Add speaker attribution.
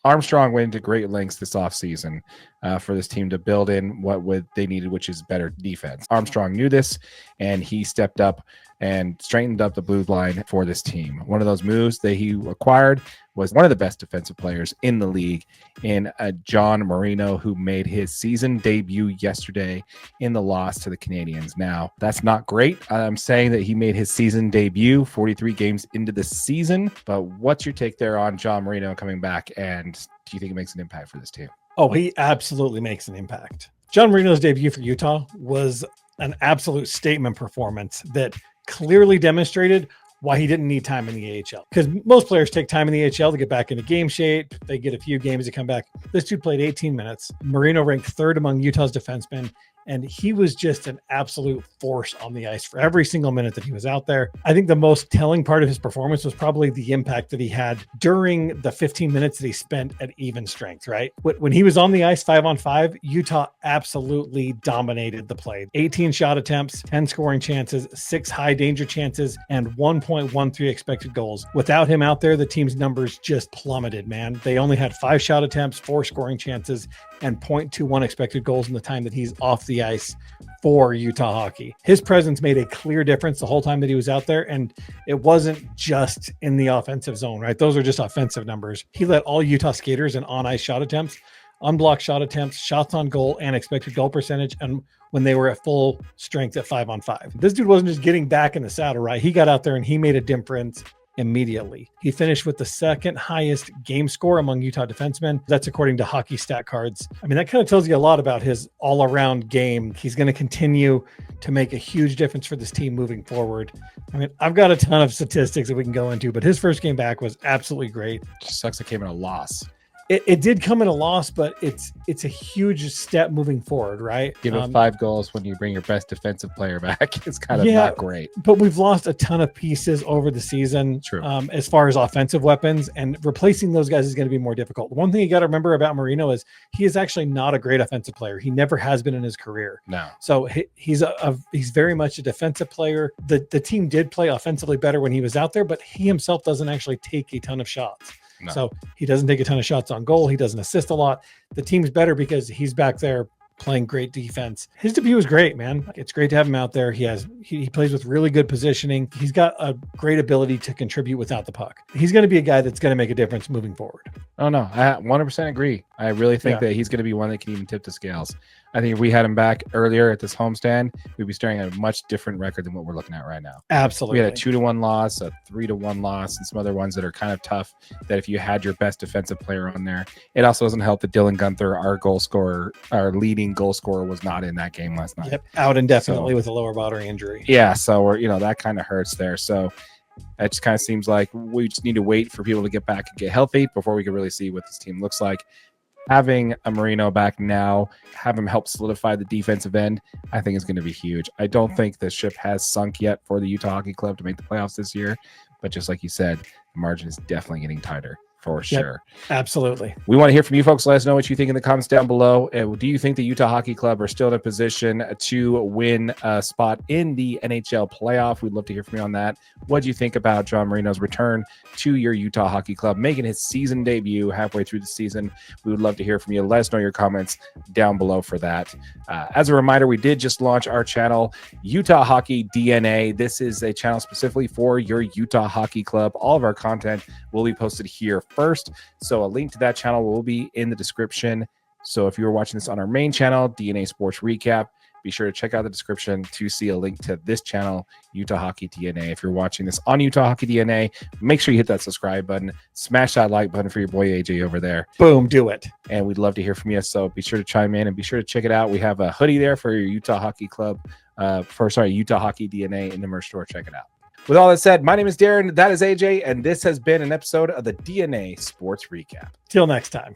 Speaker 1: Armstrong went into great lengths this offseason for this team to build in what they needed, which is better defense. Armstrong knew this, and he stepped up and straightened up the blue line for this team. One of those moves that he acquired was one of the best defensive players in the league in John Marino, who made his season debut yesterday in the loss to the Canadians. Now, that's not great. I'm saying that he made his season debut 43 games into the season, but what's your take there on John Marino coming back, and do you think it makes an impact for this team?
Speaker 2: Oh, he absolutely makes an impact. John Marino's debut for Utah was an absolute statement performance that clearly demonstrated why he didn't need time in the AHL. Because most players take time in the AHL to get back into game shape. They get a few games to come back. This dude played 18 minutes. Marino ranked third among Utah's defensemen, and he was just an absolute force on the ice for every single minute that he was out there. I think the most telling part of his performance was probably the impact that he had during the 15 minutes that he spent at even strength, right? When he was on the ice 5-on-5, Utah absolutely dominated the play. 18 shot attempts, 10 scoring chances, 6 high danger chances, and 1.13 expected goals. Without him out there, the team's numbers just plummeted, man. They only had 5 shot attempts, 4 scoring chances, and 0.21 expected goals in the time that he's off the ice for Utah hockey. His presence made a clear difference the whole time that he was out there, and it wasn't just in the offensive zone, right? Those are just offensive numbers. He led all Utah skaters in on-ice shot attempts, unblocked shot attempts, shots on goal, and expected goal percentage, and when they were at full strength at 5-on-5. This dude wasn't just getting back in the saddle, right? He got out there and he made a difference immediately. He finished with the second highest game score among Utah defensemen. That's according to Hockey Stat Cards. I mean, that kind of tells you a lot about his all-around game. He's going to continue to make a huge difference for this team moving forward. I mean, I've got a ton of statistics that we can go into, but his first game back was absolutely great.
Speaker 1: Just sucks it came in a loss.
Speaker 2: It did come in a loss, but it's a huge step moving forward, right?
Speaker 1: Give it 5 goals when you bring your best defensive player back. It's kind of not great.
Speaker 2: But we've lost a ton of pieces over the season.
Speaker 1: True.
Speaker 2: As far as offensive weapons, and replacing those guys is going to be more difficult. One thing you got to remember about Marino is he is actually not a great offensive player. He never has been in his career.
Speaker 1: No.
Speaker 2: So he's very much a defensive player. The team did play offensively better when he was out there, but he himself doesn't actually take a ton of shots. No. So he doesn't take a ton of shots on goal. He doesn't assist a lot. The team's better because he's back there playing great defense. His debut was great, man. It's great to have him out there. He plays with really good positioning. He's got a great ability to contribute without the puck. He's going to be a guy that's going to make a difference moving forward.
Speaker 1: Oh, no, I 100% agree. I really think that he's going to be one that can even tip the scales. I think if we had him back earlier at this homestand, we'd be staring at a much different record than what we're looking at right now.
Speaker 2: Absolutely.
Speaker 1: We had a 2-1 loss, a 3-1 loss, and some other ones that are kind of tough that if you had your best defensive player on there. It also doesn't help that Dylan Gunther, our leading goal scorer, was not in that game last night.
Speaker 2: Yep, out indefinitely with a lower body injury.
Speaker 1: Yeah, so that kind of hurts there. So it just kind of seems like we just need to wait for people to get back and get healthy before we can really see what this team looks like. Having a Marino back now, have him help solidify the defensive end, I think is going to be huge. I don't think the ship has sunk yet for the Utah Hockey Club to make the playoffs this year, but just like you said, the margin is definitely getting tighter. For sure.
Speaker 2: Absolutely.
Speaker 1: We want to hear from you folks. Let us know what you think in the comments down below. Do you think the Utah Hockey Club are still in a position to win a spot in the NHL playoff? We'd love to hear from you on that. What do you think about John Marino's return to your Utah Hockey Club, making his season debut halfway through the season? We would love to hear from you. Let us know your comments down below for that. As a reminder, we did just launch our channel, Utah Hockey DNA. This is a channel specifically for your Utah Hockey Club. All of our content will be posted here first. So a link to that channel will be in the description. So if you're watching this on our main channel, DNA Sports Recap, be sure to check out the description to see a link to this channel, Utah Hockey DNA. If you're watching this on Utah Hockey DNA, make sure you hit that subscribe button, smash that like button for your boy AJ over there.
Speaker 2: Boom, do it.
Speaker 1: And we'd love to hear from you. So be sure to chime in and be sure to check it out. We have a hoodie there for your Utah Hockey Club, Utah Hockey DNA in the merch store. Check it out. With all that said, my name is Darren, that is AJ, and this has been an episode of the DNA Sports Recap.
Speaker 2: Till next time.